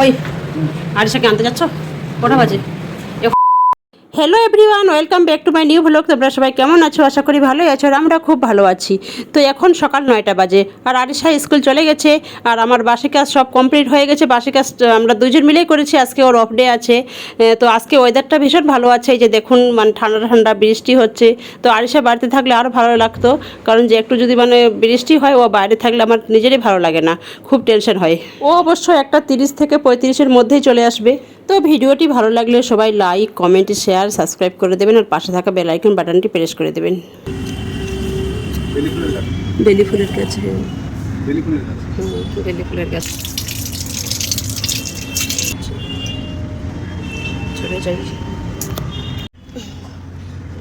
ওই আরিশাকে আনতে যাচ্ছ? কটা বাজে? Hello everyone, welcome back to my new blog. তোমরা সবাই কেমন আছো? আশা করি ভালোই আছো। আর আমরা খুব ভালো আছি। তো এখন সকাল 9টা বাজে আর আরিশা স্কুল চলে গেছে। আর আমার বাসি কাজ সব কমপ্লিট হয়ে গেছে। বাসি কাজ আমরা দুজন মিলেই করেছি। আজকে ওর অফ ডে আছে। তো আজকে ওয়েদারটা ভীষণ ভালো আছে। এই যে দেখুন, মানে ঠান্ডা ঠান্ডা বৃষ্টি হচ্ছে। তো আরিশা বাড়িতে থাকলে আরও ভালো লাগতো, কারণ যে একটু যদি মানে বৃষ্টি হয়, ও বাইরে থাকলে আমার নিজেরই ভালো লাগে না, খুব টেনশন হয়। ও অবশ্য একটা 30 থেকে 35-এর মধ্যেই চলে আসবে। তো ভিডিওটি ভালো লাগলে সবাই লাইক, কমেন্ট, শেয়ার, সাবস্ক্রাইব করে দেবেন আর পাশে থাকা বেল আইকন বাটনটি প্রেস করে দেবেন। বেলি ফুলের গাছ, বেলি ফুলের গাছ চলে যাই।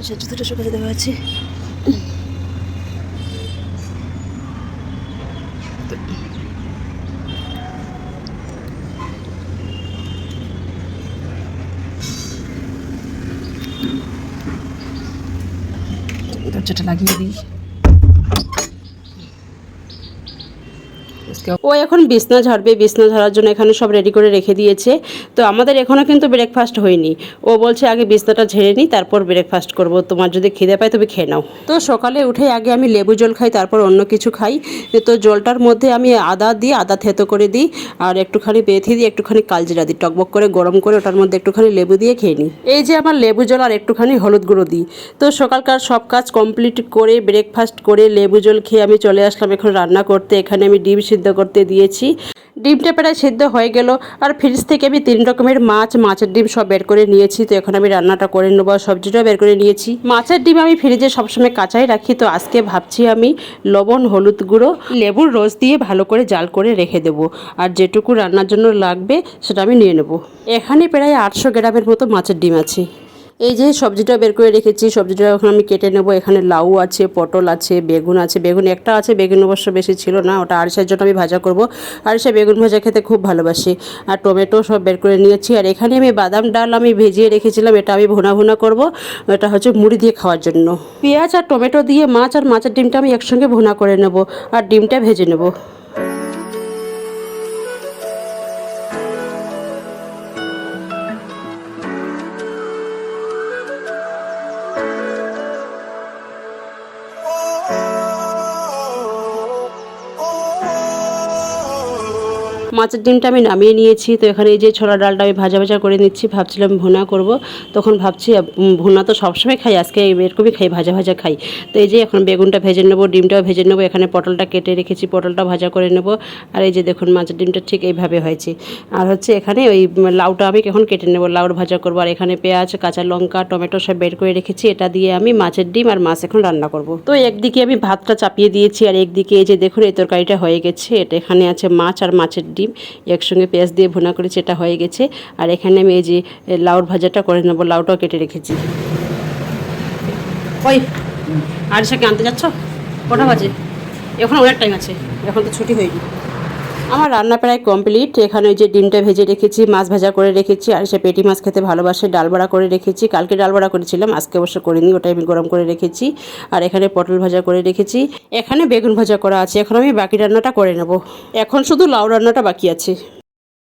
জুতোটা শুকাতে দেওয়া আছে। দরজাটা লাগিয়ে দিই। ও এখন বিছনা ঝাড়বে। বিছনা ঝাড়ার জন্য এখানে সব রেডি করে রেখে দিয়েছে। তো আমাদের এখনও কিন্তু ব্রেকফাস্ট হয়নি। ও বলছে আগে বিছনাটা ঝেড়ে নিই, তারপর ব্রেকফাস্ট করব। তোমার যদি খিদে পায় তবে খেয়ে নাও। তো সকালে উঠে আগে আমি লেবু জল খাই, তারপর অন্য কিছু খাই। তো জলটার মধ্যে আমি আদা থেতো করে দিই, আর একটুখানি মেথি দিই, একটুখানি কালজিরা দিই, টকবক করে গরম করে ওটার মধ্যে একটুখানি লেবু দিয়ে খেয়ে নিই। এই যে আমার লেবু জল আর একটুখানি হলুদ গুঁড়ো দিই। তো সকালকার সব কাজ কমপ্লিট করে ব্রেকফাস্ট করে লেবু জল খেয়ে আমি চলে আসলাম এখন রান্না করতে। এখানে আমি ডিম সিদ্ধ করতে দিয়েছি। ডিমটা প্রায় সিদ্ধ হয়ে গেল। আর ফ্রিজ থেকে আমি 3 রকমের মাছের ডিম সব বের করে নিয়েছি। তো এখন আমি রান্নাটা করে নেবো। সবজিটাও বের করে নিয়েছি। মাছের ডিম আমি ফ্রিজে সবসময় কাঁচাই রাখি। তো আজকে ভাবছি আমি লবণ, হলুদ গুঁড়ো, লেবুর রস দিয়ে ভালো করে জাল করে রেখে দেবো। আর যেটুকু রান্নার জন্য লাগবে সেটা আমি নিয়ে নেব। এখানে প্রায় 800 গ্রামের মতো মাছের ডিম আছে। এই যে সবজিটা বের করে রেখেছি, সবজিটা এখন আমি কেটে নেব। এখানে লাউ আছে, পটল আছে, বেগুন আছে। বেগুন একটা আছে, বেগুন অবশ্য বেশি ছিল না, ওটা আরিশার জন্য আমি ভাজা করব। আরিশা বেগুন ভাজা খেতে খুব ভালোবাসে। আর টমেটো সব বের করে নিয়েছি। আর এখানে আমি বাদাম ডাল আমি ভিজিয়ে রেখেছিলাম, এটা আমি ভুনা করব। এটা হচ্ছে মুড়ি দিয়ে খাওয়ার জন্য। পেঁয়াজ আর টমেটো দিয়ে মাছ আর মাছের ডিমটা আমি একসঙ্গে ভুনা করে নেব আর ডিমটা ভেজে নেব। মাছের ডিমটা আমি নামিয়ে নিয়েছি। তো এখানে এই যে ছোলা ডালটা আমি ভাজা করে নিচ্ছি। ভাবছিলাম ভুনা করব, তখন ভাবছি ভুনা তো সবসময় খাই, আজকে এরকমই খাই, ভাজা খাই। তো এই যে এখন বেগুনটা ভেজে নেবো, ডিমটাও ভেজে নেবো। এখানে পটলটা কেটে রেখেছি, পটলটা ভাজা করে নেব। আর এই যে দেখুন মাছের ডিমটা ঠিক এইভাবে হয়েছে। আর হচ্ছে এখানে ওই লাউটা আমি এখন কেটে নেবো, লাউর ভাজা করবো। আর এখানে পেঁয়াজ, কাঁচা লঙ্কা, টমেটো সব বের করে রেখেছি। এটা দিয়ে আমি মাছের ডিম আর মাছ এখন রান্না করব। তো একদিকে আমি ভাতটা চাপিয়ে দিয়েছি, আর একদিকে এই যে দেখুন এই তরকারিটা হয়ে গেছে। এটা এখানে আছে মাছ আর মাছের ডিম একসঙ্গে পেঁয়াজ দিয়ে ভুনা করেছি, এটা হয়ে গেছে। আর এখানে আমি এই যে লাউর ভাজাটা করে নেবো, লাউটাও কেটে রেখেছি। ওই আরিশাকে আনতে যাচ্ছ? কটা বাজে? এখন অনেক টাইম আছে, এখন তো ছুটি হয়নি। আমার রান্না প্রায় কমপ্লিট। এখানে ওই যে ডিমটা ভেজে রেখেছি, মাছ ভাজা করে রেখেছি। আর সে পেটি মাছ খেতে ভালোবাসে, ডাল বড়া করে রেখেছি। কালকে ডাল বড়া করেছিলাম, আজকে অবশ্য করিনি, ওটাই আমি গরম করে রেখেছি। আর এখানে পটল ভাজা করে রেখেছি। এখানে বেগুন ভাজা করা আছে। এখন আমি বাকি রান্নাটা করে নেব। এখন শুধু লাউ রান্নাটা বাকি আছে।